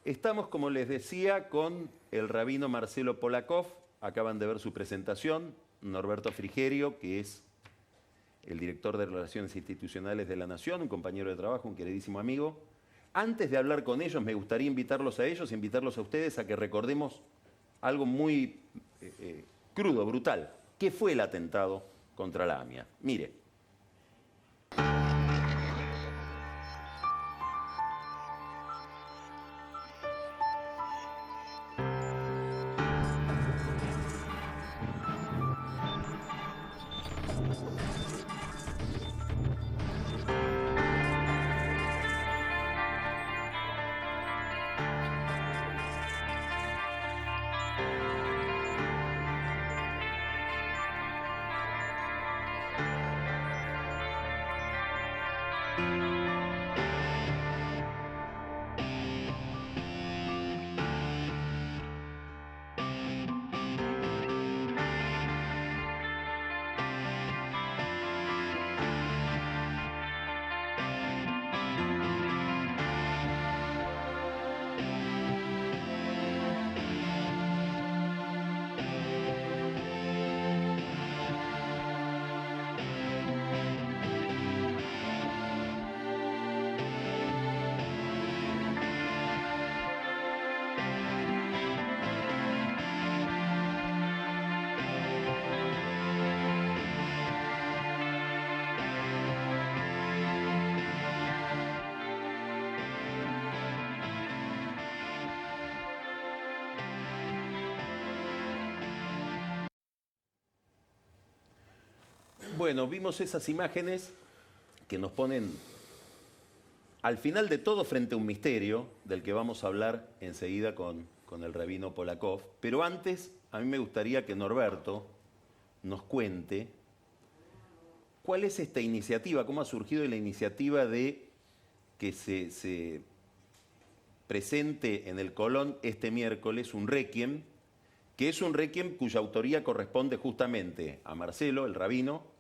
Estamos, como les decía, con el rabino Marcelo Polakov. Acaban de ver su presentación. Norberto Frigerio, que es el director de Relaciones Institucionales de la Nación, un compañero de trabajo, un queridísimo amigo. Antes de hablar con ellos, me gustaría invitarlos a ellos, invitarlos a ustedes a que recordemos algo muy crudo, brutal. ¿Qué fue el atentado contra la AMIA? Mire. Bueno, vimos esas imágenes que nos ponen al final de todo frente a un misterio del que vamos a hablar enseguida con el rabino Polakov. Pero antes, a mí me gustaría que Norberto nos cuente cuál es esta iniciativa, cómo ha surgido la iniciativa de que se presente en el Colón este miércoles un requiem, que es un requiem cuya autoría corresponde justamente a Marcelo, el rabino,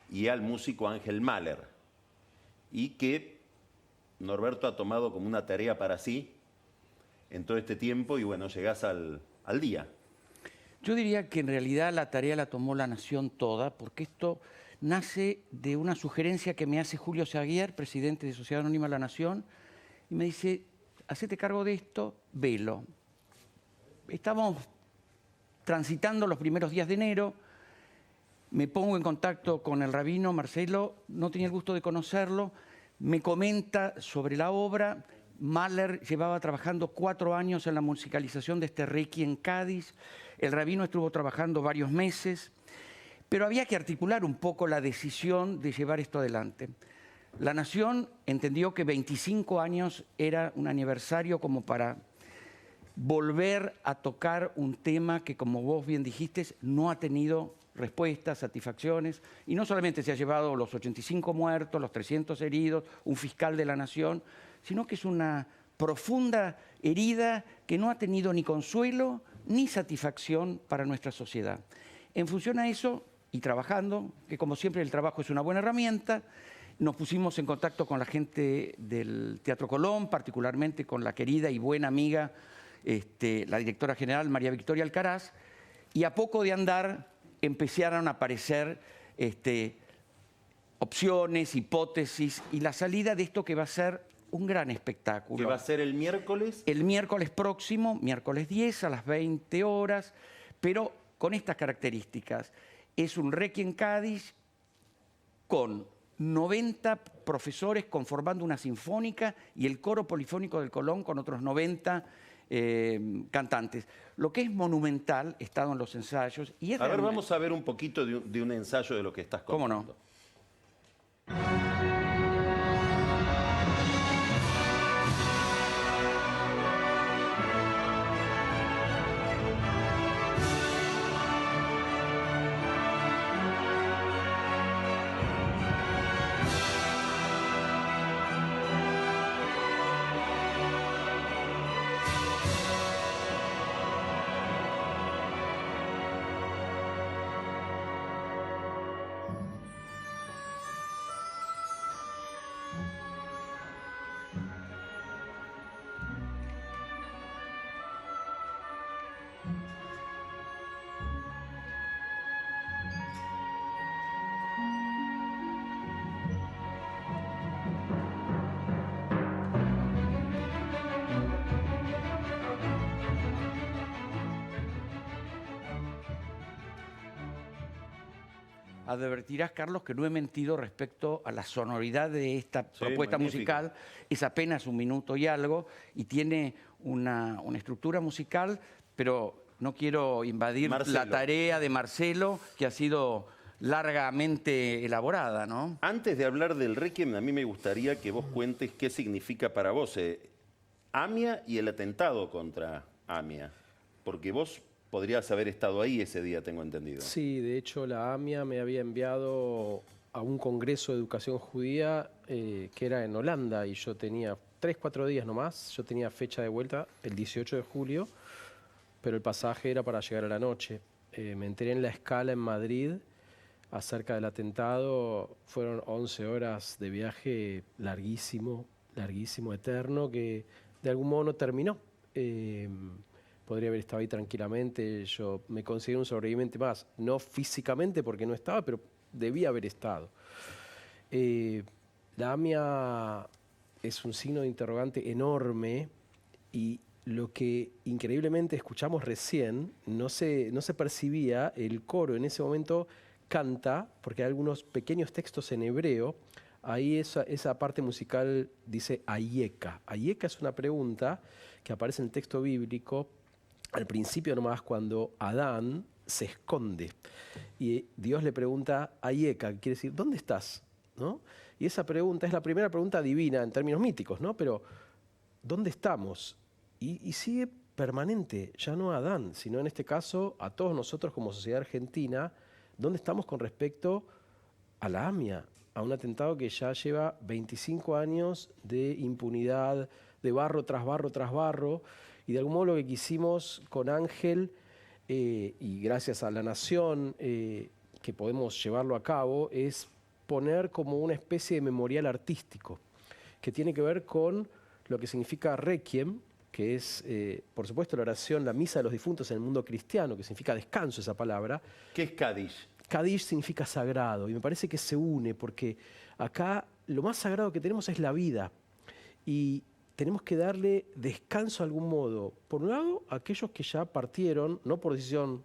y al músico Ángel Mahler, y que Norberto ha tomado como una tarea para sí en todo este tiempo, y bueno, llegás al día. Yo diría que en realidad la tarea la tomó la Nación toda, porque esto nace de una sugerencia que me hace Julio Saguier, presidente de Sociedad Anónima de la Nación, y me dice, hacete cargo de esto, velo. Estamos transitando los primeros días de enero, me pongo en contacto con el rabino Marcelo, no tenía el gusto de conocerlo, me comenta sobre la obra. Mahler llevaba trabajando 4 años en la musicalización de este requiem en Cádiz, el rabino estuvo trabajando varios meses, pero había que articular un poco la decisión de llevar esto adelante. La Nación entendió que 25 años era un aniversario como para volver a tocar un tema que, como vos bien dijiste, no ha tenido respuestas, satisfacciones, y no solamente se ha llevado los 85 muertos, los 300 heridos, un fiscal de la Nación, sino que es una profunda herida que no ha tenido ni consuelo ni satisfacción para nuestra sociedad. En función a eso, y trabajando, que como siempre el trabajo es una buena herramienta, nos pusimos en contacto con la gente del Teatro Colón, particularmente con la querida y buena amiga, la directora general María Victoria Alcaraz, y a poco de andar empezaron a aparecer opciones, hipótesis, y la salida de esto que va a ser un gran espectáculo. ¿Que va a ser el miércoles? El miércoles próximo, miércoles 10 a las 20 horas, pero con estas características. Es un requiem Cádiz con 90 profesores conformando una sinfónica y el coro polifónico del Colón con otros 90 cantantes. Lo que es monumental, he estado en los ensayos. Y es realmente... vamos a ver un poquito de un ensayo de lo que estás contando. ¿Cómo no? advertirás, Carlos, que no he mentido respecto a la sonoridad de esta propuesta magnífico. musical. Es apenas 1 minuto y algo y tiene una estructura musical, pero no quiero invadir Marcelo. la tarea de Marcelo, que ha sido largamente elaborada, ¿no? Antes de hablar del Requiem, a mí me gustaría que vos cuentes qué significa para vos AMIA y el atentado contra AMIA. Porque vos podrías haber estado ahí ese día, tengo entendido. Sí, de hecho la AMIA me había enviado a un congreso de educación judía que era en Holanda y yo tenía 3, 4 días nomás. Yo tenía fecha de vuelta el 18 de julio, pero el pasaje era para llegar a la noche. Me enteré en la escala en Madrid acerca del atentado. Fueron 11 horas de viaje larguísimo, larguísimo, eterno, que de algún modo no terminó. Podría haber estado ahí tranquilamente. Yo me considero un sobreviviente más, no físicamente porque no estaba, pero debía haber estado. La AMIA es un signo de interrogante enorme y lo que increíblemente escuchamos recién, no se percibía. El coro en ese momento canta, porque hay algunos pequeños textos en hebreo. Ahí esa parte musical dice Ayeka. Ayeka es una pregunta que aparece en el texto bíblico al principio nomás, cuando Adán se esconde y Dios le pregunta Ayeka, que quiere decir ¿dónde estás? ¿No? Y esa pregunta es la primera pregunta divina en términos míticos, ¿no? Pero ¿dónde estamos? Y sigue permanente, ya no a Adán, sino en este caso a todos nosotros como sociedad argentina. ¿Dónde estamos con respecto a la AMIA? A un atentado que ya lleva 25 años de impunidad, de barro tras barro tras barro. Y de algún modo lo que quisimos con Ángel, y gracias a La Nación, que podemos llevarlo a cabo, es poner como una especie de memorial artístico, que tiene que ver con lo que significa Requiem, que es, por supuesto, la oración, la misa de los difuntos en el mundo cristiano, que significa descanso esa palabra. ¿Qué es Kadish? Kadish significa sagrado, y me parece que se une, porque acá lo más sagrado que tenemos es la vida, y tenemos que darle descanso de algún modo. Por un lado, a aquellos que ya partieron, no por decisión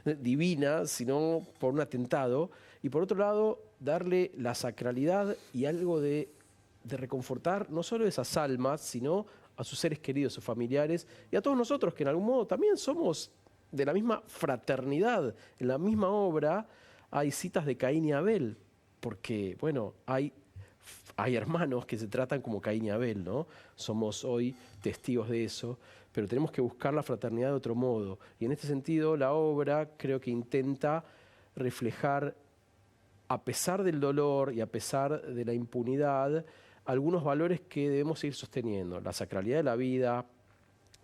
divina, sino por un atentado, y por otro lado, darle la sacralidad y algo de reconfortar no solo esas almas, sino a sus seres queridos, sus familiares, y a todos nosotros que en algún modo también somos de la misma fraternidad. En la misma obra hay citas de Caín y Abel, porque, bueno, hay hermanos que se tratan como Caín y Abel, ¿no? Somos hoy testigos de eso, pero tenemos que buscar la fraternidad de otro modo. Y en este sentido, la obra creo que intenta reflejar, a pesar del dolor y a pesar de la impunidad, algunos valores que debemos seguir sosteniendo. La sacralidad de la vida,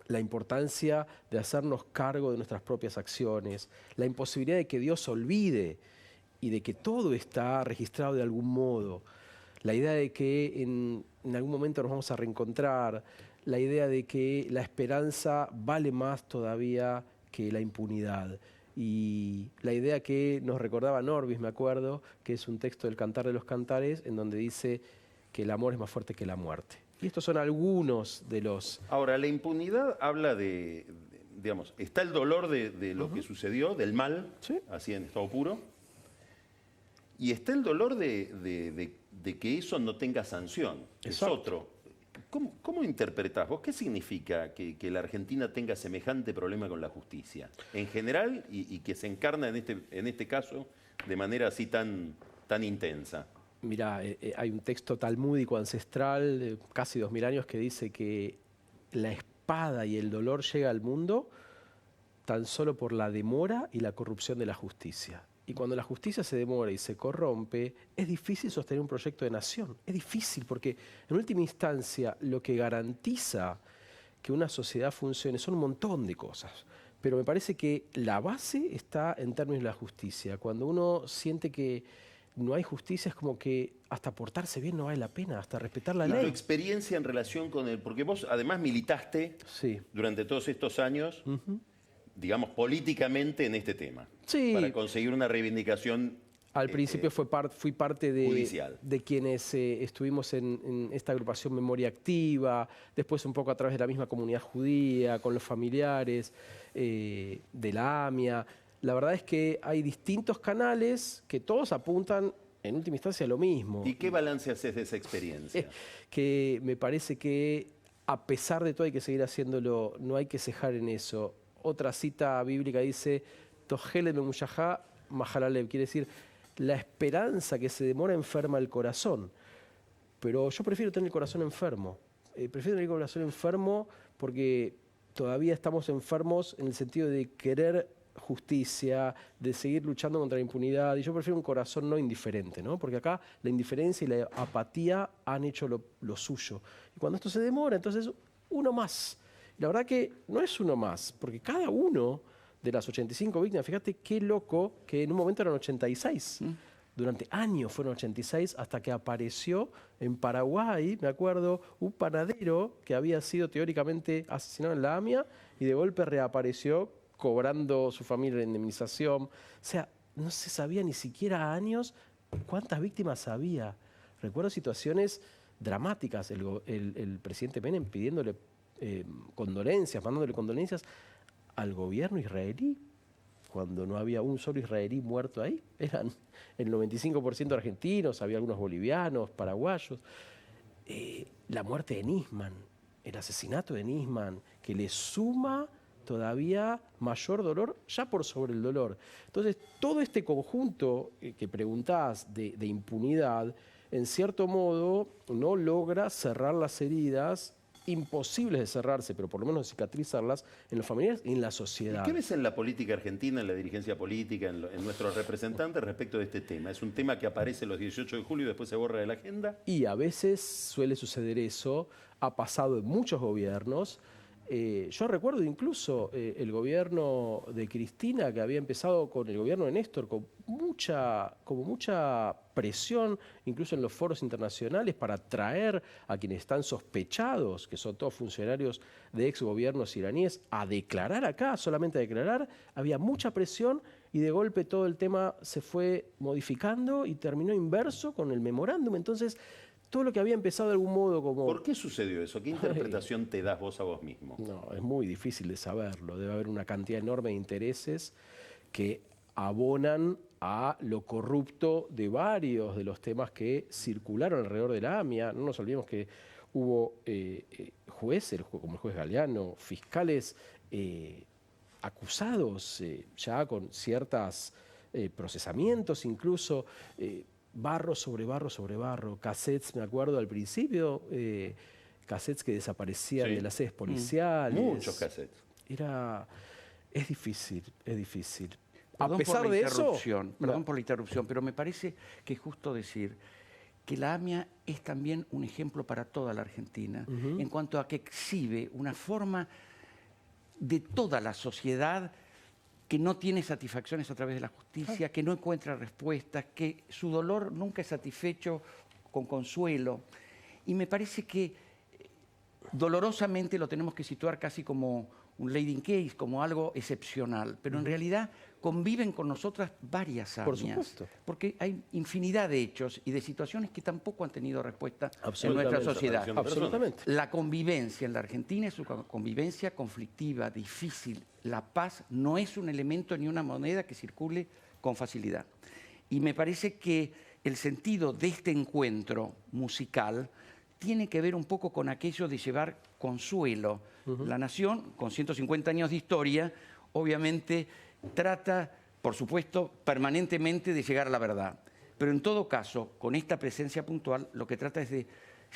la importancia de hacernos cargo de nuestras propias acciones, la imposibilidad de que Dios olvide y de que todo está registrado de algún modo, la idea de que en algún momento nos vamos a reencontrar, la idea de que la esperanza vale más todavía que la impunidad. Y la idea que nos recordaba Norbis, me acuerdo, que es un texto del Cantar de los Cantares, en donde dice que el amor es más fuerte que la muerte. Y estos son algunos de los... Ahora, la impunidad habla digamos, está el dolor de lo que sucedió, del mal, Sí. así en estado puro, y está el dolor de que eso no tenga sanción. Exacto. Es otro. ¿Cómo interpretás vos? ¿Qué significa que la Argentina tenga semejante problema con la justicia? En general, y que se encarna en este caso de manera así tan intensa. Mirá, hay un texto talmúdico ancestral de casi 2000 años que dice que la espada y el dolor llega al mundo tan solo por la demora y la corrupción de la justicia. Y cuando la justicia se demora y se corrompe, es difícil sostener un proyecto de nación. Es difícil porque, en última instancia, lo que garantiza que una sociedad funcione son un montón de cosas. Pero me parece que la base está en términos de la justicia. Cuando uno siente que no hay justicia, es como que hasta portarse bien no vale la pena, hasta respetar la Y tu ley. experiencia en relación con él, porque vos además militaste Sí. durante todos estos años, digamos, políticamente en este tema, Sí. para conseguir una reivindicación Al principio fui parte judicial. de quienes estuvimos en esta agrupación Memoria Activa, después un poco a través de la misma comunidad judía, con los familiares de la AMIA. la verdad es que hay distintos canales que todos apuntan en última instancia a lo mismo. ¿Y qué balance haces de esa experiencia? Que me parece que a pesar de todo hay que seguir haciéndolo, no hay que cejar en eso. Otra cita bíblica dice, Tohele memuyajá mahalalev, quiere decir, la esperanza que se demora enferma el corazón. Pero yo prefiero tener el corazón enfermo. Prefiero tener el corazón enfermo porque todavía estamos enfermos en el sentido de querer justicia, de seguir luchando contra la impunidad, y yo prefiero un corazón no indiferente, ¿no? Porque acá la indiferencia y la apatía han hecho lo suyo. Y cuando esto se demora, entonces uno más. Y la verdad que no es uno más, porque cada uno de las 85 víctimas, fíjate qué loco que en un momento eran 86. Durante años fueron 86 hasta que apareció en Paraguay, me acuerdo, un panadero que había sido teóricamente asesinado en la AMIA y de golpe reapareció cobrando su familia la indemnización. O sea, no se sabía ni siquiera a años cuántas víctimas había. Recuerdo situaciones dramáticas, el presidente Menem pidiéndole condolencias, mandándole condolencias al gobierno israelí, cuando no había un solo israelí muerto ahí. Eran el 95% argentinos, había algunos bolivianos, paraguayos. La muerte de Nisman, el asesinato de Nisman, que le suma todavía mayor dolor, ya por sobre el dolor. Entonces, todo este conjunto que preguntás de impunidad, en cierto modo, no logra cerrar las heridas imposibles de cerrarse, pero por lo menos de cicatrizarlas en los familiares y en la sociedad. ¿Y qué ves en la política argentina, en la dirigencia política, en nuestros representantes respecto de este tema? ¿Es un tema que aparece los 18 de julio y después se borra de la agenda? Y a veces suele suceder eso, ha pasado en muchos gobiernos. Yo recuerdo incluso el gobierno de Cristina, que había empezado con el gobierno de Néstor, con mucha presión, incluso en los foros internacionales, para traer a quienes están sospechados, que son todos funcionarios de ex gobiernos iraníes, a declarar acá, solamente a declarar. Había mucha presión y de golpe todo el tema se fue modificando y terminó inverso con el memorándum. Entonces, todo lo que había empezado de algún modo como... ¿Por qué sucedió eso? ¿Qué interpretación te das vos a vos mismo? No, es muy difícil de saberlo. Debe haber una cantidad enorme de intereses que abonan a lo corrupto de varios de los temas que circularon alrededor de la AMIA. No nos olvidemos que hubo jueces, como el juez Galeano, fiscales acusados ya con ciertos procesamientos, incluso... barro sobre barro sobre barro, cassettes, me acuerdo al principio, cassettes que desaparecían de las sedes policiales. Muchos cassettes. Es difícil, es difícil. Perdón A pesar por la de eso... interrupción, perdón por la interrupción, pero me parece que es justo decir que la AMIA es también un ejemplo para toda la Argentina, en cuanto a que exhibe una forma de toda la sociedad que no tiene satisfacciones a través de la justicia, que no encuentra respuestas, que su dolor nunca es satisfecho con consuelo. Y me parece que dolorosamente lo tenemos que situar casi como un leading case, como algo excepcional, pero en realidad conviven con nosotras varias AMIAs. Por supuesto. Porque hay infinidad de hechos y de situaciones que tampoco han tenido respuesta en nuestra Absolutamente. sociedad. Absolutamente. La convivencia en la Argentina es una convivencia conflictiva, difícil. La paz no es un elemento ni una moneda que circule con facilidad. Y me parece que el sentido de este encuentro musical tiene que ver un poco con aquello de llevar consuelo. La nación, con 150 años de historia, obviamente trata, por supuesto, permanentemente de llegar a la verdad. Pero en todo caso, con esta presencia puntual, lo que trata es de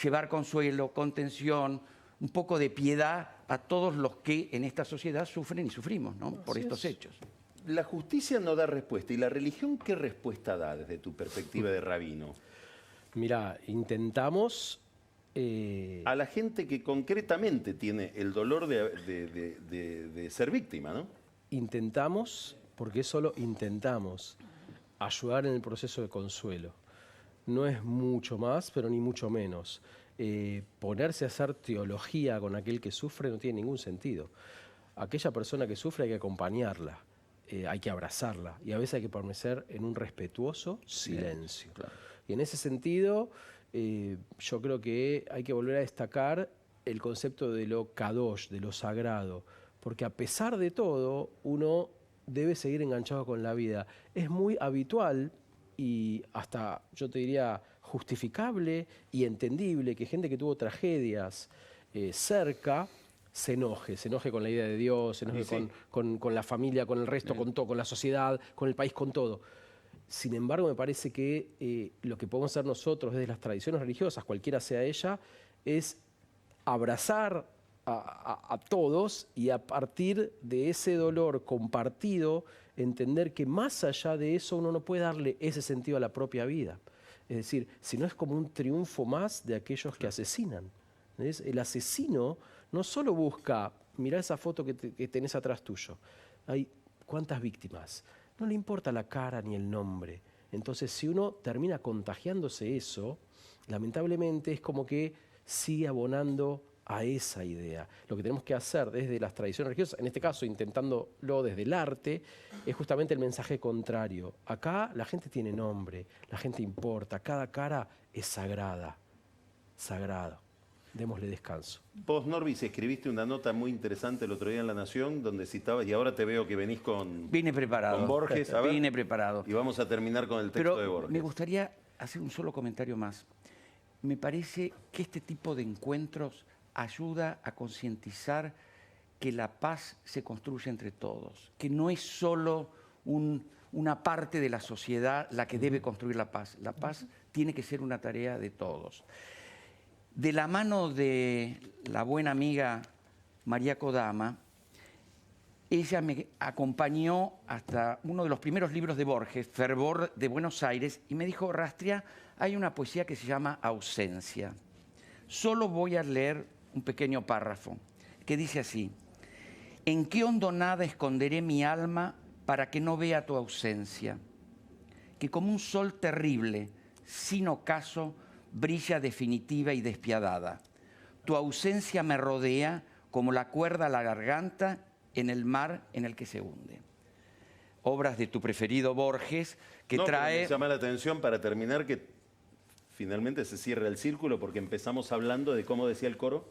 llevar consuelo, contención, un poco de piedad a todos los que en esta sociedad sufren y sufrimos, ¿no? Por estos hechos. La justicia no da respuesta. ¿Y la religión qué respuesta da desde tu perspectiva de rabino? Mirá, intentamos... A la gente que concretamente tiene el dolor de ser víctima, ¿no? Intentamos, porque solo intentamos, ayudar en el proceso de consuelo. No es mucho más, pero ni mucho menos. Ponerse a hacer teología con aquel que sufre no tiene ningún sentido. Aquella persona que sufre hay que acompañarla, hay que abrazarla y a veces hay que permanecer en un respetuoso silencio. Claro. Y en ese sentido, yo creo que hay que volver a destacar el concepto de lo kadosh, de lo sagrado, porque a pesar de todo, uno debe seguir enganchado con la vida. Es muy habitual y hasta, yo te diría, justificable y entendible que gente que tuvo tragedias cerca se enoje con la idea de Dios, se enoje Sí. con la familia, con el resto, con todo, con la sociedad, con el país, con todo. Sin embargo, me parece que lo que podemos hacer nosotros desde las tradiciones religiosas, cualquiera sea ella, es abrazar a todos y a partir de ese dolor compartido, entender que más allá de eso uno no puede darle ese sentido a la propia vida. Es decir, si no es como un triunfo más de aquellos que asesinan. ¿Entendés? El asesino no solo busca, mirá esa foto que tenés atrás tuyo, hay cuántas víctimas, no le importa la cara ni el nombre. Entonces, si uno termina contagiándose eso, lamentablemente es como que sigue abonando a esa idea. Lo que tenemos que hacer desde las tradiciones religiosas, en este caso intentándolo desde el arte, es justamente el mensaje contrario. Acá la gente tiene nombre, la gente importa, cada cara es sagrada, sagrado. Démosle descanso. Vos, Norbis, escribiste una nota muy interesante el otro día en La Nación, donde citabas, y ahora te veo que venís con, Vine preparado. con Borges. A ver, Vine preparado. y vamos a terminar con el texto Pero de Borges. me gustaría hacer un solo comentario más. Me parece que este tipo de encuentros ayuda a concientizar que la paz se construye entre todos, que no es solo una parte de la sociedad la que debe construir la paz. La paz tiene que ser una tarea de todos. De la mano de la buena amiga María Kodama, ella me acompañó hasta uno de los primeros libros de Borges, Fervor de Buenos Aires, y me dijo, Rastria, hay una poesía que se llama Ausencia. Solo voy a leer un pequeño párrafo que dice así: ¿en qué hondonada esconderé mi alma para que no vea tu ausencia? Que como un sol terrible, sin ocaso, brilla definitiva y despiadada. Tu ausencia me rodea como la cuerda a la garganta en el mar en el que se hunde. Obras de tu preferido Borges, que No, pero trae... me llama la atención para terminar que finalmente se cierra el círculo porque empezamos hablando de cómo decía el coro,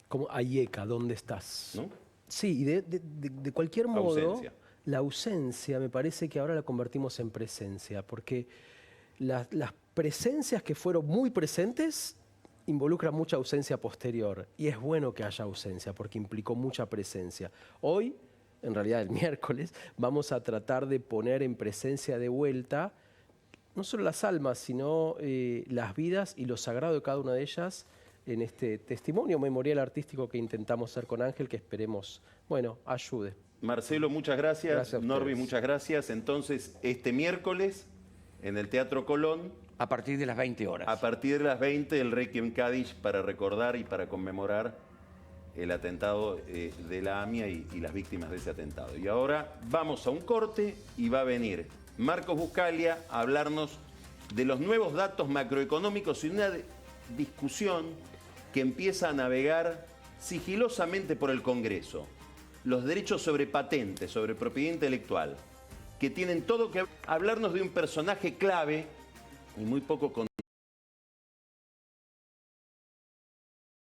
Como Ayeka, ¿dónde estás? ¿no? Sí, y de cualquier modo, Ausencia. la ausencia me parece que ahora la convertimos en presencia, porque las presencias que fueron muy presentes involucran mucha ausencia posterior, y es bueno que haya ausencia, porque implicó mucha presencia. Hoy, en realidad el miércoles, vamos a tratar de poner en presencia de vuelta no solo las almas, sino las vidas y lo sagrado de cada una de ellas en este testimonio memorial artístico que intentamos hacer con Ángel, que esperemos, bueno, ayude. Marcelo, muchas gracias. Gracias a ustedes. Norby, muchas gracias. Entonces, este miércoles, en el Teatro Colón, A partir de las 20 horas. a partir de las 20, el Requiem Cádiz para recordar y para conmemorar el atentado de la AMIA y las víctimas de ese atentado. Y ahora vamos a un corte y va a venir Marcos Buscalia a hablarnos de los nuevos datos macroeconómicos y una discusión que empieza a navegar sigilosamente por el Congreso. Los derechos sobre patentes, sobre propiedad intelectual, que tienen todo que hablarnos de un personaje clave y muy poco